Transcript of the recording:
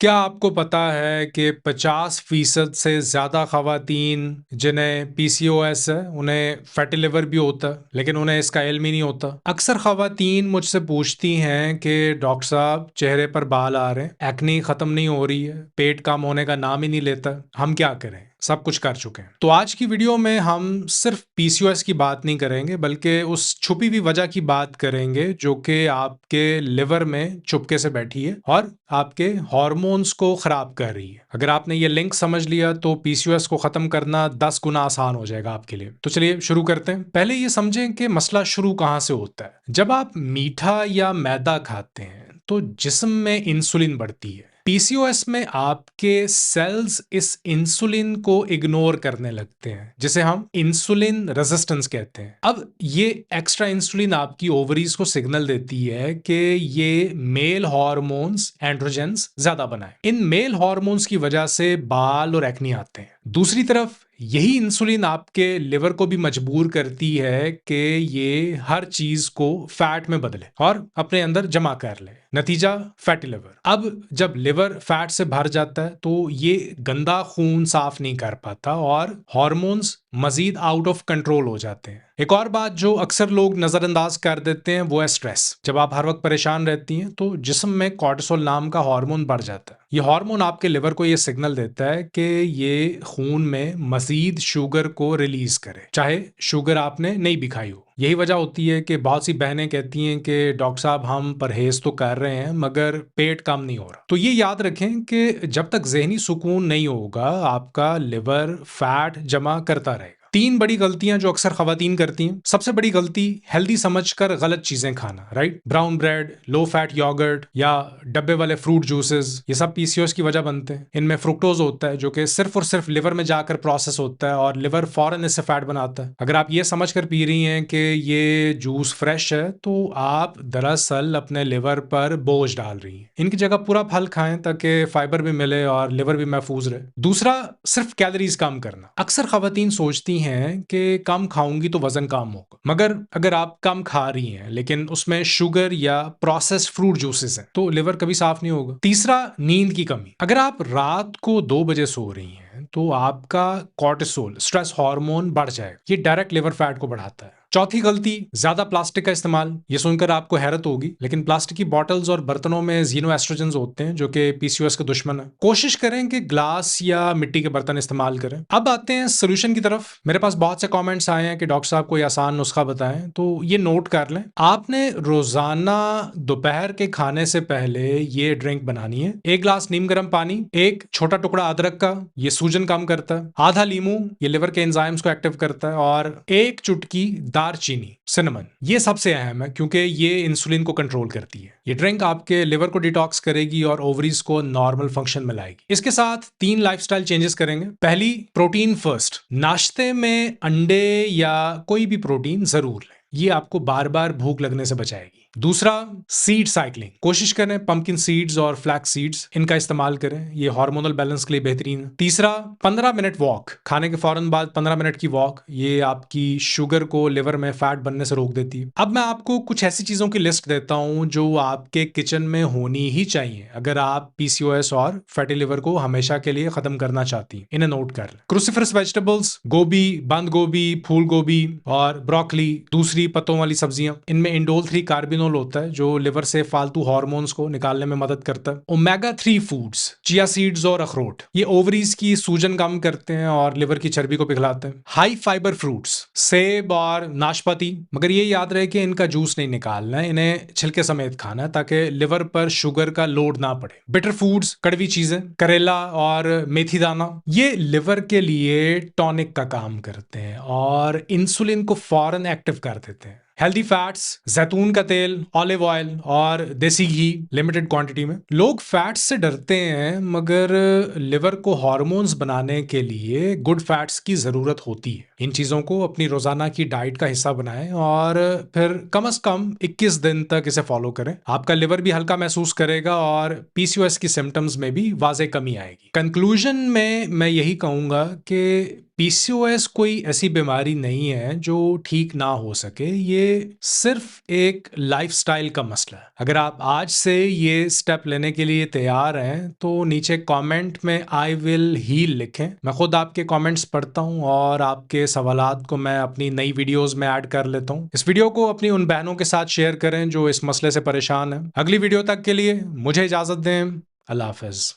क्या आपको पता है कि 50% से ज़्यादा ख़वातीन जिन्हें पीसीओएस है उन्हें फैटी लिवर भी होता है, लेकिन उन्हें इसका इल्म ही नहीं होता। अक्सर ख़वातीन मुझसे पूछती हैं कि डॉक्टर साहब, चेहरे पर बाल आ रहे हैं, एक्ने ख़त्म नहीं हो रही है, पेट कम होने का नाम ही नहीं लेता, हम क्या करें? सब कुछ कर चुके हैं। तो आज की वीडियो में हम सिर्फ पीसीओएस की बात नहीं करेंगे, बल्कि उस छुपी हुई वजह की बात करेंगे जो कि आपके लिवर में चुपके से बैठी है और आपके हार्मोन्स को खराब कर रही है। अगर आपने ये लिंक समझ लिया तो पीसीओएस को खत्म करना 10 गुना आसान हो जाएगा आपके लिए। तो चलिए शुरू करते हैं। पहले ये समझें कि मसला शुरू कहां से होता है। जब आप मीठा या मैदा खाते हैं तो जिस्म में इंसुलिन बढ़ती है। पीसीओएस में आपके सेल्स इस इंसुलिन को इग्नोर करने लगते हैं, जिसे हम इंसुलिन रेजिस्टेंस कहते हैं। अब ये एक्स्ट्रा इंसुलिन आपकी ओवरीज को सिग्नल देती है कि ये मेल हार्मोन्स एंड्रोजेंस ज्यादा बनाएं। इन मेल हार्मोन्स की वजह से बाल और एक्ने आते हैं। दूसरी तरफ यही इंसुलिन आपके लिवर को भी मजबूर करती है कि ये हर चीज को फैट में बदले और अपने अंदर जमा कर ले। नतीजा फैटी लिवर। अब जब लिवर फैट से भर जाता है तो ये गंदा खून साफ नहीं कर पाता और हार्मोन्स मजीद आउट ऑफ कंट्रोल हो जाते हैं। एक और बात जो अक्सर लोग नजरअंदाज कर देते हैं वो है स्ट्रेस। जब आप हर वक्त परेशान रहती हैं तो जिस्म में कॉर्टिसोल नाम का हार्मोन बढ़ जाता है। ये हार्मोन आपके लिवर को ये सिग्नल देता है कि ये खून में मजीद शुगर को रिलीज करे, चाहे शुगर आपने नहीं भी खाई हो। यही वजह होती है कि बहुत सी बहनें कहती हैं कि डॉक्टर साहब, हम परहेज तो कर रहे हैं मगर पेट कम नहीं हो रहा। तो ये याद रखें कि जब तक जहनी सुकून नहीं होगा आपका लिवर फैट जमा करता रहेगा। 3 बड़ी गलतियां जो अक्सर खवातीन करती हैं। सबसे बड़ी गलती, हेल्दी समझकर गलत चीजें खाना। Right, brown bread, low fat yoghurt या डब्बे वाले फ्रूट जूसेस, ये सब पीसीओएस की वजह बनते हैं। इनमें फ्रुक्टोज होता है जो कि सिर्फ और सिर्फ लिवर में जाकर प्रोसेस होता है और लिवर फौरन इससे फैट बनाता है। अगर आप ये समझकर पी रही हैं कि ये जूस फ्रेश है तो आप दरअसल अपने लिवर पर बोझ डाल रही हैं। इनकी जगह पूरा फल खाएं ताकि फाइबर भी मिले और लिवर भी महफूज रहे। दूसरा, सिर्फ कैलोरीज कम करना। अक्सर खवातीन सोचती हैं कि कम खाऊंगी तो वजन कम होगा, मगर अगर आप कम खा रही हैं लेकिन उसमें शुगर या प्रोसेस्ड फ्रूट जूसेस हैं तो लिवर कभी साफ नहीं होगा। तीसरा, नींद की कमी। अगर आप रात को 2 बजे सो रही हैं तो आपका कॉर्टिसोल स्ट्रेस हार्मोन बढ़ जाएगा। ये डायरेक्ट लिवर फैट को बढ़ाता है। चौथी गलती, ज्यादा प्लास्टिक का इस्तेमाल। ये सुनकर आपको हैरत होगी लेकिन प्लास्टिक की बोतल्स और बर्तनों में जीनो एस्ट्रोजेंस होते हैं जो कि पीसीओएस के दुश्मन है। कोशिश करें कि ग्लास या मिट्टी के बर्तन इस्तेमाल करें। अब आते हैं सोल्यूशन की तरफ। मेरे पास बहुत से कमेंट्स आए हैं कि डॉक्टर साहब कोई आसान नुस्खा बताएं, तो ये नोट कर लें। आपने रोजाना दोपहर के खाने से पहले ये ड्रिंक बनानी है। 1 गिलास नीम गर्म पानी, 1 छोटा टुकड़ा अदरक का, ये सूजन कम करता है, आधा लीमू, ये लिवर के एंजाइम्स को एक्टिव करता है, और 1 चुटकी दारचीनी सिनेमन। ये सबसे अहम है क्योंकि ये इंसुलिन को कंट्रोल करती है। ये ड्रिंक आपके लिवर को डिटॉक्स करेगी और ओवरीज को नॉर्मल फंक्शन में लाएगी। इसके साथ 3 लाइफस्टाइल चेंजेस करेंगे। पहली, प्रोटीन फर्स्ट। नाश्ते में अंडे या कोई भी प्रोटीन जरूर लें, ये आपको बार बार भूख लगने से बचाएगी। दूसरा, सीड साइकिलिंग। कोशिश करें पंपकिन सीड्स और फ्लैक्स सीड्स, इनका इस्तेमाल करें, ये हार्मोनल बैलेंस के लिए बेहतरीन है। तीसरा, 15 मिनट वॉक। खाने के फौरन बाद 15 मिनट की वॉक, ये आपकी शुगर को लिवर में फैट बनने से रोक देती है। अब मैं आपको कुछ ऐसी चीजों की लिस्ट देता हूं जो आपके किचन में होनी ही चाहिए अगर आप पीसीओएस और फैटी लिवर को हमेशा के लिए खत्म करना चाहती हैं। इन्हें नोट कर लें। क्रूसिफरस वेजिटेबल्स, गोभी, बंद गोभी, फूल गोभी और ब्रोकली, दूसरी पत्तों वाली सब्जियां। इनमें इंडोल 3 कार्बिनोल होता है जो लिवर से फालतू हार्मोन्स को निकालने में मदद करता है। ओमेगा 3 फूड्स, चिया सीड्स और अखरोट, ये ओवरीज की सूजन कम करते हैं और लिवर की चर्बी को पिघलाते हैं। हाई फाइबर फ्रूट्स, सेब और नाशपाती, मगर ये याद रहे कि इनका जूस नहीं निकालना है, इन्हें छिलके समेत खाना है ताकि लिवर पर शुगर का लोड ना पड़े। बिटर फूड्स, कड़वी चीजें, करेला और मेथी दाना, ये लिवर के लिए टॉनिक का काम करते हैं और इंसुलिन को फौरन एक्टिव कर देते हैं। हेल्दी फैट्स, जैतून का तेल, ऑलिव ऑयल और देसी घी लिमिटेड क्वांटिटी में। लोग फैट्स से डरते हैं मगर लिवर को हार्मोन्स बनाने के लिए गुड फैट्स की जरूरत होती है। इन चीजों को अपनी रोजाना की डाइट का हिस्सा बनाएं और फिर कम से कम 21 दिन तक इसे फॉलो करें। आपका लिवर भी हल्का महसूस करेगा और पीसीओएस की सिम्टम्स में भी वाज़ेह कमी आएगी। कंक्लूजन में मैं यही कहूंगा कि पीसीओएस कोई ऐसी बीमारी नहीं है जो ठीक ना हो सके, ये सिर्फ एक लाइफस्टाइल का मसला है। अगर आप आज से ये स्टेप लेने के लिए तैयार हैं तो नीचे कमेंट में आई विल हील लिखें। मैं खुद आपके कमेंट्स पढ़ता हूं और आपके सवालात को मैं अपनी नई वीडियोस में ऐड कर लेता हूं। इस वीडियो को अपनी उन बहनों के साथ शेयर करें जो इस मसले से परेशान हैं। अगली वीडियो तक के लिए मुझे इजाजत दें। अल्लाह हाफिज।